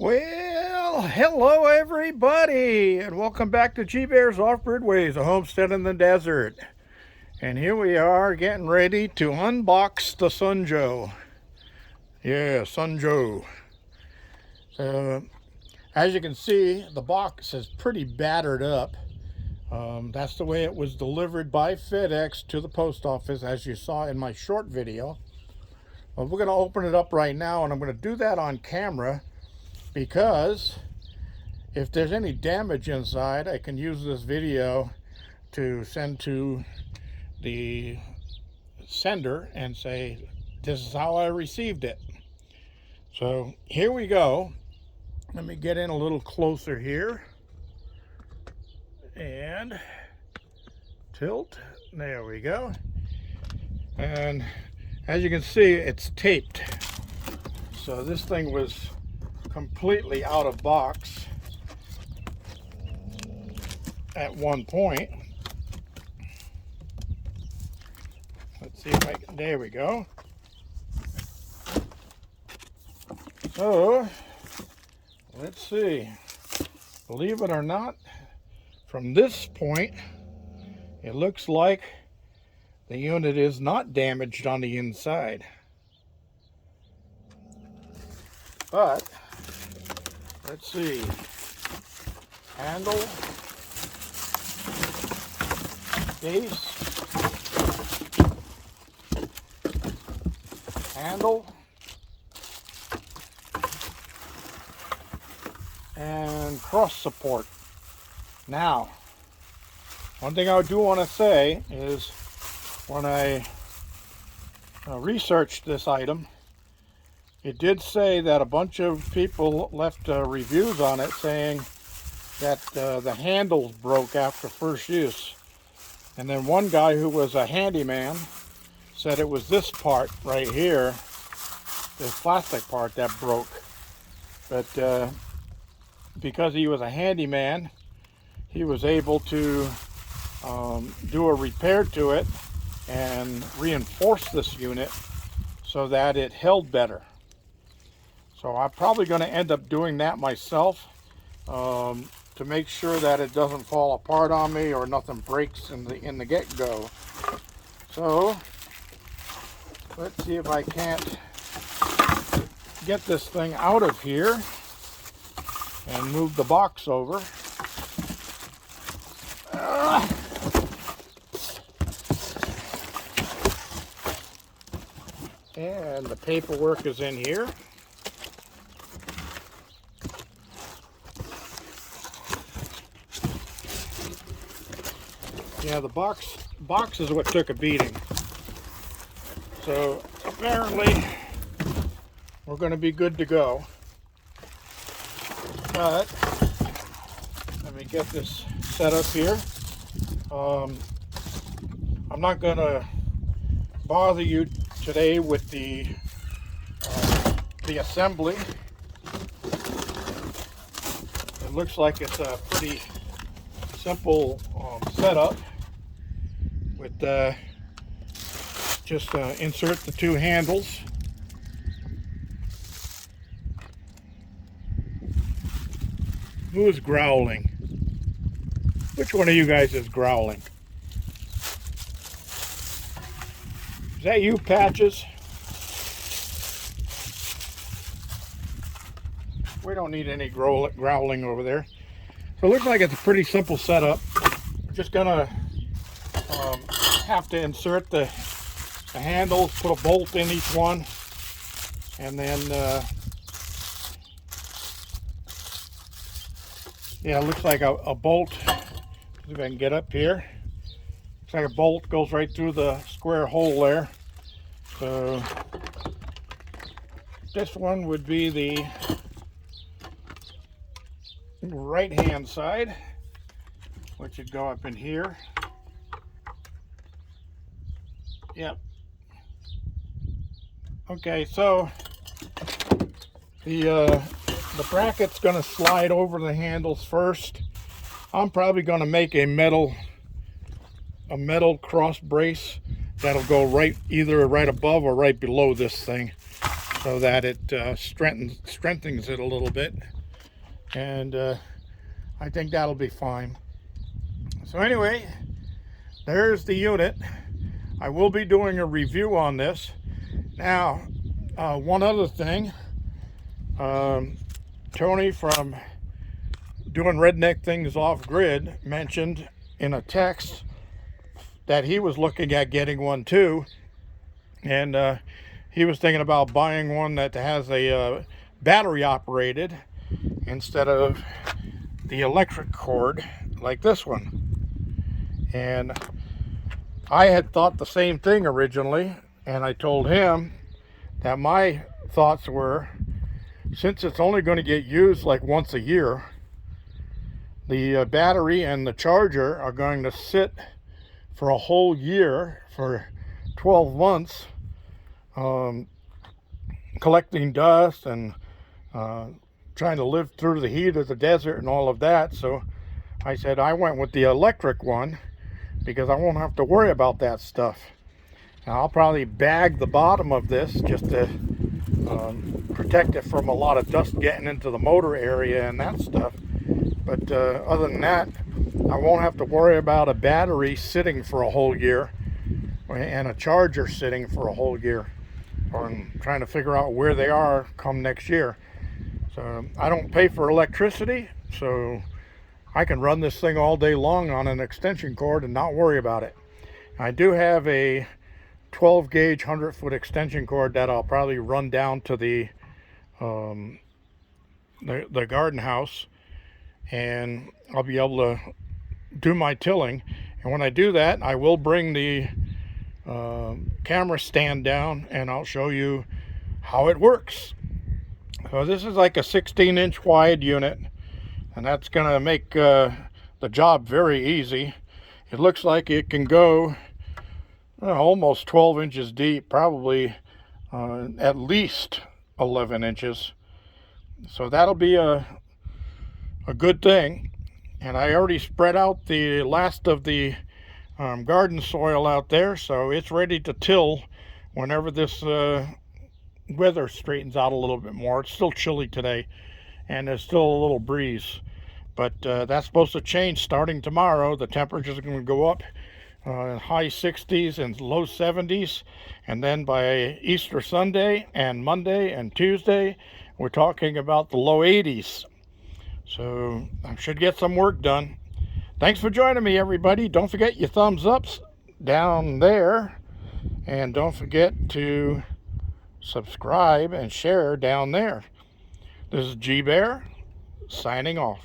Well, hello everybody, and welcome back to G Bear's Off-Grid Ways, a homestead in the desert. And here we are getting ready to unbox the Sunjo. Yeah, Sunjo. As you can see, the box is pretty battered up. That's the way it was delivered by FedEx to the post office, as you saw in my short video. Well, we're going to open it up right now, and I'm going to do that on camera because if there's any damage inside, I can use this video to send to the sender and say, this is how I received it. So here we go. Let me get in a little closer here and tilt. There we go. And as you can see, it's taped. So this thing was completely out of box at one point. Let's see if I can, there we go. So let's see, believe it or not, from this point it looks like the unit is not damaged on the inside, but let's see, handle, base, handle, and cross support. Now, one thing I do want to say is when I researched this item, it did say that a bunch of people left reviews on it saying that the handles broke after first use. And then one guy who was a handyman said it was this part right here, this plastic part, that broke. But because he was a handyman, he was able to do a repair to it and reinforce this unit so that it held better. So I'm probably going to end up doing that myself to make sure that it doesn't fall apart on me or nothing breaks in the get-go. So let's see if I can't get this thing out of here and move the box over. And the paperwork is in here. Yeah, the box is what took a beating. So apparently we're going to be good to go. But let me get this set up here. I'm not going to bother you today with the assembly. It looks like it's a pretty simple setup with just insert the two handles. Who is growling? Which one of you guys is growling? Is that you, Patches? We don't need any growling over there. So it looks like it's a pretty simple setup. We're just gonna have to insert the handles, put a bolt in each one, and then yeah, it looks like a bolt. See if I can get up here. Looks like a bolt goes right through the square hole there. So this one would be the right hand side, which would go up in here. Yep. Okay, so the bracket's going to slide over the handles first. I'm probably going to make a metal cross brace that'll go right either right above or right below this thing. so that it strengthens it a little bit, and I think that'll be fine. So anyway, there's the unit. I will be doing a review on this. Now, one other thing, Tony from Doing Redneck Things Off Grid mentioned in a text that he was looking at getting one too, and he was thinking about buying one that has a battery operated instead of the electric cord like this one. And I had thought the same thing originally, and I told him that my thoughts were, since it's only going to get used like once a year, the battery and the charger are going to sit for a whole year, for 12 months, collecting dust and trying to live through the heat of the desert and all of that. So I said I went with the electric one because I won't have to worry about that stuff. And I'll probably bag the bottom of this just to protect it from a lot of dust getting into the motor area and that stuff. But other than that, I won't have to worry about a battery sitting for a whole year and a charger sitting for a whole year, or trying to figure out where they are come next year. So I don't pay for electricity, so I can run this thing all day long on an extension cord and not worry about it. I do have a 12 gauge 100-foot extension cord that I'll probably run down to the garden house, and I'll be able to do my tilling. And when I do that, I will bring the camera stand down and I'll show you how it works. So this is like a 16-inch wide unit, and that's going to make the job very easy. It looks like it can go almost 12 inches deep, probably at least 11 inches. So that'll be a good thing. And I already spread out the last of the garden soil out there, so it's ready to till whenever this weather straightens out a little bit more. It's still chilly today, and there's still a little breeze, but that's supposed to change starting tomorrow. The temperatures are going to go up high 60s and low 70s, and then by Easter Sunday and Monday and Tuesday, we're talking about the low 80s. So I should get some work done. Thanks for joining me, everybody. Don't forget your thumbs ups down there, and don't forget to subscribe and share down there. This is G Bear signing off.